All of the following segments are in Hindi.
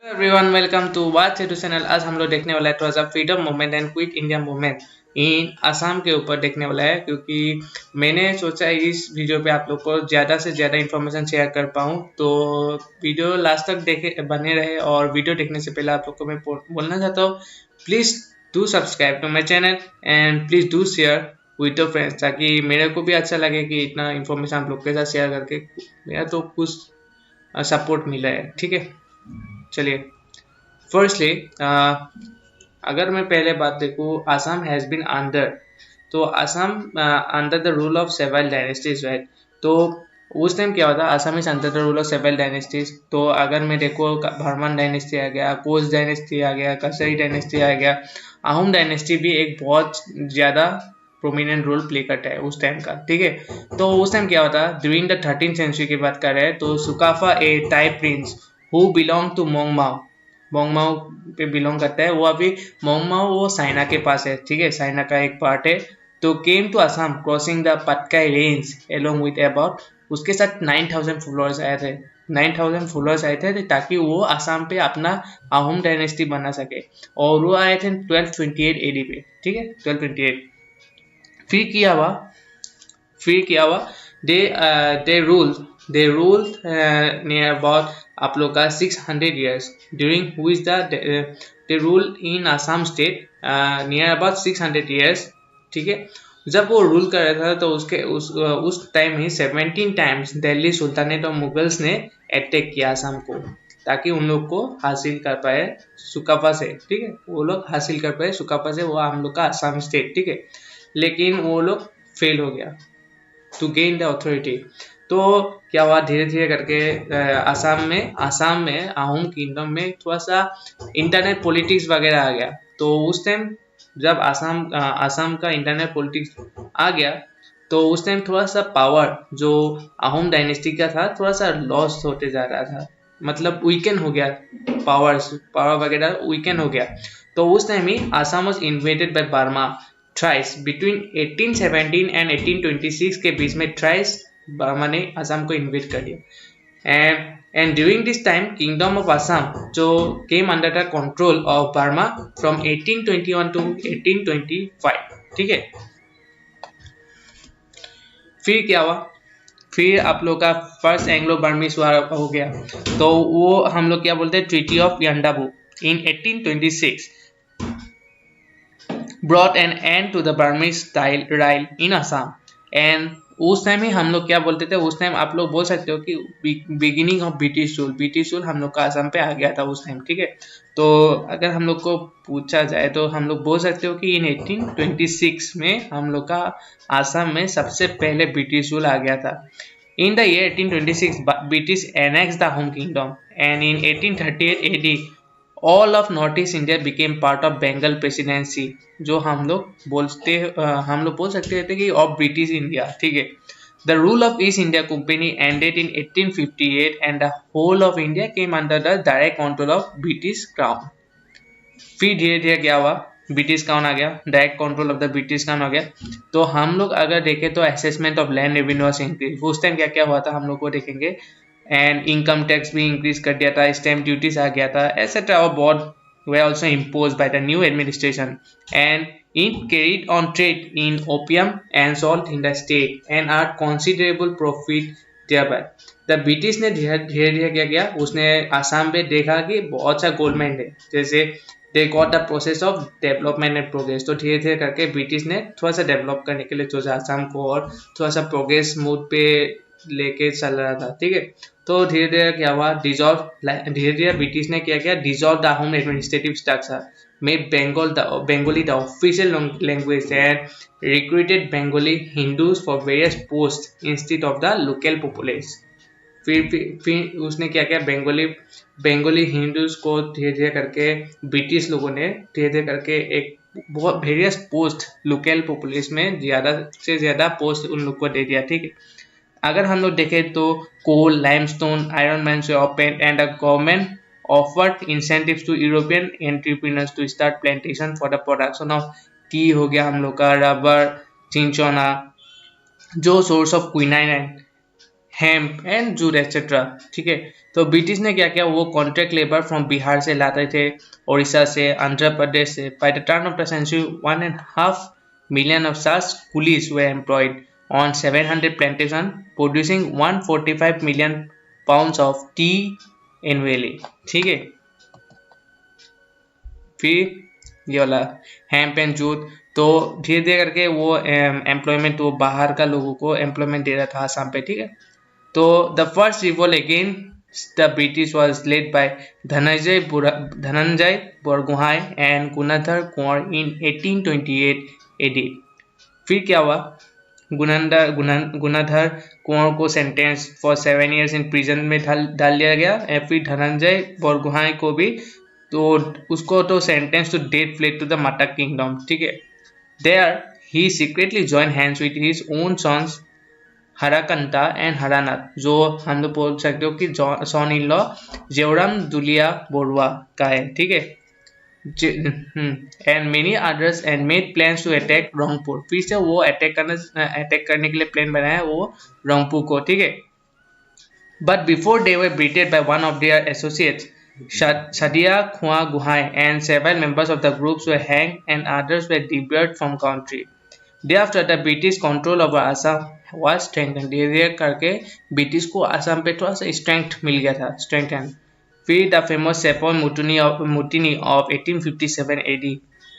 एवरीवन वेलकम टू बात सेतु चैनल। आज हम लोग देखने वाला है थोड़ा सा freedom movement and quit India movement इन असम के ऊपर देखने वाला है, क्योंकि मैंने सोचा इस वीडियो पे आप लोग को ज़्यादा से ज़्यादा इन्फॉर्मेशन शेयर कर पाऊँ। तो वीडियो लास्ट तक देखे बने रहे, और वीडियो देखने से पहले आप लोग को मैं बोलना चाहता हूँ, please do subscribe to my channel and please do share with your friends, ताकि मेरे को भी अच्छा लगे कि इतना इन्फॉर्मेशन आप लोग के साथ शेयर करके मेरा तो कुछ सपोर्ट मिला है। ठीक है, चलिए फर्स्टली अगर मैं पहले बात देखूँ, असम हैज़ बीन अंडर, तो Assam under the rule of several dynasties, right. तो उस टाइम क्या होता है, Assam is under the rule of several dynasties. तो अगर मैं देखो, भरमन डायनेस्टी आ गया, कोच डायनेस्टी आ गया, कसरी डायनेस्टी आ गया, आहूम डायनेस्टी भी एक बहुत ज़्यादा प्रोमिनेंट रोल प्ले करता है उस टाइम का। ठीक है, तो उस टाइम क्या होता है, ड्यूरिंग द 13th सेंचुरी की बात कर रहे हैं, तो Sukaphaa a Tai prince who belong to Mongmao, Mongmao पे बिलोंग करता है वो। अभी मोंगमाओ वो साइना के पास है, ठीक है, साइना का एक पार्ट है। तो came to Assam crossing the Patkai range along with about, उसके साथ 9000 फॉलोअर्स आए थे, 9000 फॉलोअर्स आए थे, ताकि वो असम पे अपना आहूम डायनेस्टी बना सके। और वो आए थे 1228 AD पे, ठीक है, 1228। फिर क्या हुआ, दे रूल नियर अबाउट आप लोग का 600 years, during which they rule in Assam state near about 600 years। ठीक है, जब वो रूल कर रहा था तो उस टाइम ही 17 टाइम्स दिल्ली सुल्तानेट और मुगल्स ने अटैक किया असम को, ताकि उन लोग को हासिल कर पाए सुकाफा से। ठीक है, वो लोग हासिल कर पाए सुकाफा से, वो हम लोग का असम स्टेट। ठीक है, लेकिन वो लोग फेल हो गया टू गेन द अथॉरिटी। तो क्या हुआ, धीरे धीरे करके आसाम में आहूम किंगडम में थोड़ा सा इंटरनेट पॉलिटिक्स वगैरह आ गया। तो उस टाइम जब आसाम का इंटरनेट पॉलिटिक्स आ गया, तो उस टाइम थोड़ा सा पावर जो आहूम डायनेस्टी का था थोड़ा सा लॉस होते जा रहा था, मतलब वीकेंड हो गया, पावर वगैरह वीकेंड हो गया। तो उस टाइम ही Assam was invaded by Burma thrice. Between 1817 and 1826 के बीच में थ्राइस बर्मा ने असम को इन्वेड कर दिया। And during this time kingdom of Assam जो came under the control of Burma from 1821 to 1825। ठीक है, फिर क्या हुआ, फिर आप लोग का फर्स्ट एंग्लो बर्मीज वार हो गया। तो वो हम लोग क्या बोलते हैं, treaty of Yandabo in 1826 brought an end to the Burmese rule in Assam। And उस टाइम ही हम लोग क्या बोलते थे, उस टाइम आप लोग बोल सकते हो कि बिगिनिंग ऑफ ब्रिटिश रूल हम लोग का असम पे आ गया था उस टाइम। ठीक है, तो अगर हम लोग को पूछा जाए तो हम लोग बोल सकते हो कि इन 1826 में हम लोग का असम में सबसे पहले ब्रिटिश रूल आ गया था। In the year 1826, British annexed the home kingdom, and in 1838 AD, all of Northeast India became part of Bengal Presidency, जो हम लोग बोल सकते थे कि of British India। ठीक है, the rule of East India Company ended in 1858, and the whole of India came under the direct control of British Crown। फिर धीरे धीरे क्या हुआ, ब्रिटिश काउन आ गया, direct control of the British काउन आ गया। तो हम लोग अगर देखें तो assessment of land revenue increase, उस टाइम क्या क्या हुआ था हम लोग को देखेंगे। एंड इनकम टैक्स भी इंक्रीज कर दिया था, स्टैम्प ड्यूटीज आ गया था, एटसेट्रा। और बहुत were also imposed by the new administration, and it carried on trade in opium and salt in the state and earned considerable profit thereby। The British ने धीरे धीरे क्या किया, उसने आसाम पे देखा कि बहुत सा गोल्ड माइन है, जैसे they got the process of development and progress. तो धीरे धीरे करके ब्रिटिश ने थोड़ा सा डेवलप करने के लिए सोचा आसाम को, और थोड़ा सा प्रोग्रेस मूड पे लेके चल रहा था। ठीक है, तो धीरे धीरे क्या हुआ, धीरे धीरे ब्रिटिश ने क्या किया, dissolve the home administrative structure, made Bengali the official language, and recruited Bengali Hindus for various post instead of the local population. फिर उसने क्या किया, बेंगोली हिंदूज को धीरे धीरे करके ब्रिटिश लोगों ने धीरे धीरे करके एक बहुत वेरियस पोस्ट लोकल पॉपुलेशन में ज़्यादा से ज़्यादा पोस्ट उन लोग को दे दिया। ठीक है, अगर हम लोग देखें तो कोल, लाइमस्टोन, आयरन मैन से open and the government offered incentives to European entrepreneurs to start plantation for the production of tea हो गया हम लोग का, रबर, चिंचोना, जो source of quinine and hemp and jute etcetera. ठीक है, तो ब्रिटिश ने क्या किया, वो कॉन्ट्रैक्ट लेबर फ्रॉम बिहार से लाते थे, उड़ीसा से, आंध्र प्रदेश से। By the turn of the century 1.5 million of such coolies were employed on 700 plantations, producing 145 million pounds of tea annually। ठीक है, फिर ये वाला हेम्प एंड जूट, तो धीरे धीरे करके वो एम्प्लॉयमेंट, वो बाहर का लोगों को एम्प्लॉयमेंट दे रहा था आसाम पे। ठीक है, तो the first revolt against the British was led by Dhananjay Borgohain and Gunadhar Konwar in 1828 AD. फिर क्या हुआ, गुणाधर कुंवर को sentence for 7 years in prison में डाल दिया गया। फिर धनंजय बरगोहाई को भी, तो उसको तो sentence to death fled to the Matak kingdom. ठीक है, there he secretly join hands with his own sons Harakanta and Haranath, जो हम लोग बोल सकते हो कि सन इन लॉ जेवराम दुलिया बोरुआ का है। ठीक है, and many others and made plans to attack Rangpur. फिर से वो अटैक करने के लिए प्लान बनाया वो रंगपुर को। ठीक है, but before they were betrayed by one of their associates Sadia Khua Guhai and several members of the groups were hanged and others were debarred from country. Thereafter the British control over Assam was strengthened। धीरे करके ब्रिटिश को आसाम पे थोड़ा सा स्ट्रेंथ मिल गया था, strengthen। फिर the famous Sepoy Mutiny of 1857 AD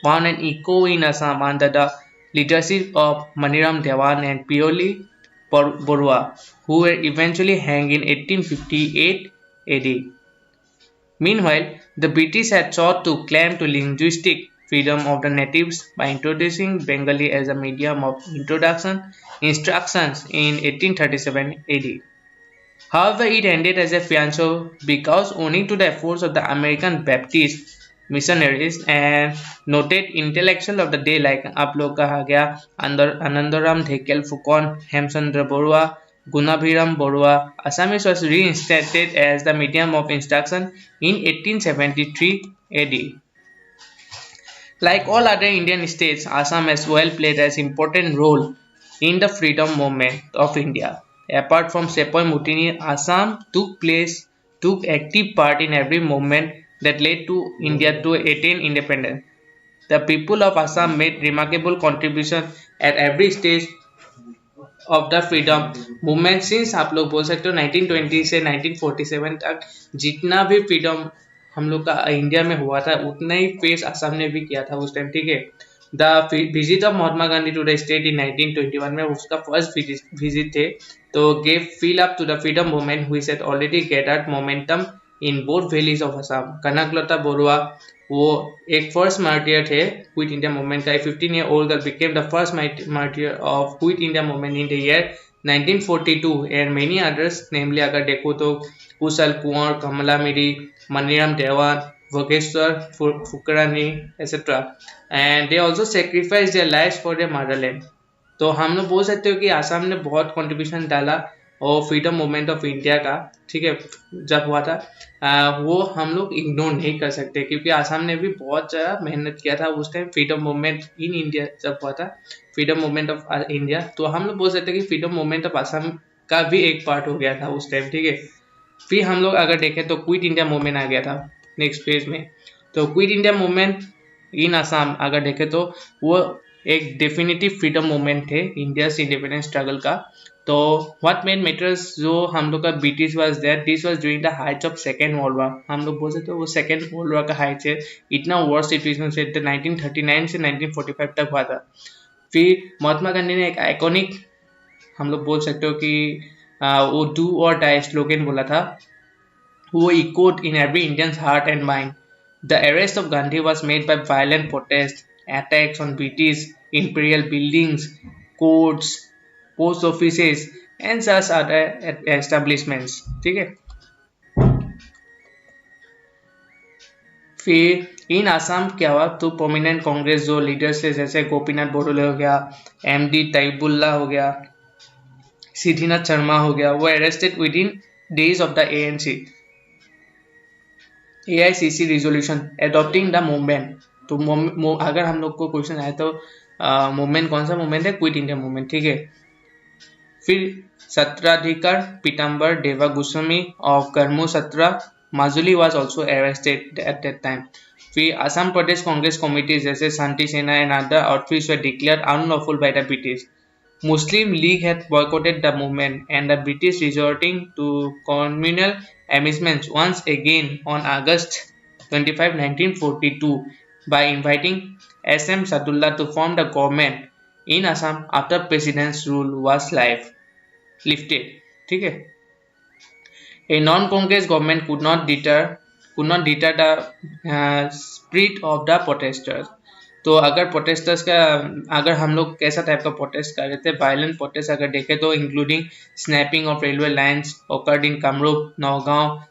found an echo in Assam under the leadership of Maniram Dewan and Pioli Borua, who were eventually hanged in 1858 AD. Meanwhile, the British had sought to claim to linguistic freedom of the natives by introducing Bengali as a medium of instructions in 1837 AD. However, it ended as a fiasco because owing to the efforts of the American Baptist missionaries and noted intellectuals of the day like आप लोग का आ गया Anandram धेकियल Phukan, Hemchandra Barua, Gunabhiram Borua, Assamese was reinstated as the medium of instruction in 1873 AD. Like all other Indian states, Assam as well played an important role in the freedom movement of India. Apart from Sepoy Mutiny, Assam took active part in every movement that led to India to attain independence. The people of Assam made remarkable contributions at every stage of the freedom movement since आप लोग बोल सकते हो 1920 से 1947 तक जितना भी फ्रीडम हम लोग का इंडिया में हुआ था उतना ही फेस असम ने भी किया था उस टाइम। ठीक है, the visit of Mahatma Gandhi to the state in 1921 में उसका फर्स्ट विजिट थे, तो gave fillip to the freedom movement which had already gathered momentum in both valleys of Assam. Kanaklata Barua वो एक फर्स्ट मार्टियर थे क्विट इंडिया मूवमेंट का। 15-year-old girl became the first martyr of quit India movement in the year 1942 and many others, namely अगर देखो तो कुशल कुंवर, कमला मिरी, मनीराम देवान, Vogeshwar Fukarani etc. and they also sacrificed their lives for their motherland। तो हम लोग बोल सकते हो कि आसाम ने बहुत कंट्रीब्यूशन डाला और फ्रीडम मूवमेंट ऑफ इंडिया का। ठीक है, जब हुआ था वो हम लोग इग्नोर नहीं कर सकते क्योंकि आसाम ने भी बहुत ज़्यादा मेहनत किया था उस time freedom movement in India जब हुआ था, फ्रीडम मूवमेंट ऑफ इंडिया। तो हम लोग बोल सकते हैं कि फ्रीडम मूवमेंट ऑफ आसाम का भी एक पार्ट हो गया था उस टाइम। ठीक है, फिर हम लोग अगर देखें तो क्विट इंडिया मूवमेंट आ गया था नेक्स्ट फेज में। तो quit India movement in Assam अगर देखें तो वो एक डेफिनेटिव फ्रीडम मूवमेंट थे इंडिया इंडिपेंडेंस स्ट्रगल का। तो व्हाट मेन मैटर्स जो हम लोग का British was there, this was during the height of second world war. हम लोग बोल सकते हो वो सेकेंड वर्ल्ड वॉर का हाइट से इतना वर्स्ट सिचुएशन से 1939 से 1945 तक हुआ था। फिर महात्मा गांधी ने एक आइकॉनिक हम लोग बोल सकते हो कि वो डू और डाई स्लोगन बोला था, वो echoed in every Indians heart and mind. The arrest of Gandhi was made by violent protest, attacks on British imperial buildings, courts, post offices and such other establishments। ठीक है, फिर इन आसाम क्या हुआ तो प्रोमिनेंट कांग्रेस जो लीडर्स थे जैसे गोपीनाथ बोरदोले हो गया, MD तैयबुल्ला हो गया, सिद्धिनाथ शर्मा हो गया, वो arrested with in days of the AICC resolution adopting the movement. तो अगर हम लोग को क्वेश्चन आए तो मूवमेंट कौन सा मूवमेंट है? क्विट इंडिया मूवमेंट, ठीक है। फिर सत्राधिकार पीताम्बर देवा गोस्वामी ऑफ करमू सत्रा Majuli was also arrested eight that time. फिर असम प्रदेश कांग्रेस कमिटी जैसे शांति सेना and other outfits were declared unlawful by the British. Muslim League had boycotted the movement, and the British resorting to communal amusements once again on August 25, 1942 by inviting SM Sadullah to form the government in Assam after President's rule was lifted. ठीक है? A non-Congress government could not deter the spirit of the protesters. तो अगर प्रोटेस्टर्स का अगर हम लोग कैसा टाइप का प्रोटेस्ट कर रहे थे, वायलेंट प्रोटेस्ट अगर देखें तो including snapping of railway lines occurred in Kamrup, Nagaon,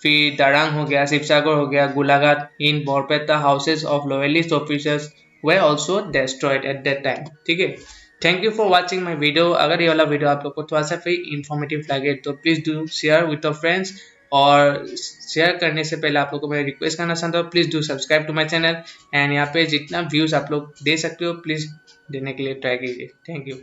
फिर दरांग हो गया, शिवसागर हो गया, Golaghat in Barpeta houses of loyalist officers were also destroyed at that time. ठीक है, thank you for watching my video. अगर ये वाला वीडियो आप लोग को थोड़ा सा फिर इन्फॉर्मेटिव लगे तो please do share with your friends, और शेयर करने से पहले आप लोग को मैं रिक्वेस्ट करना चाहता हूँ, please do subscribe to my channel, and यहाँ पे जितना व्यूज़ आप लोग दे सकते हो प्लीज़ देने के लिए ट्राई कीजिए। Thank you.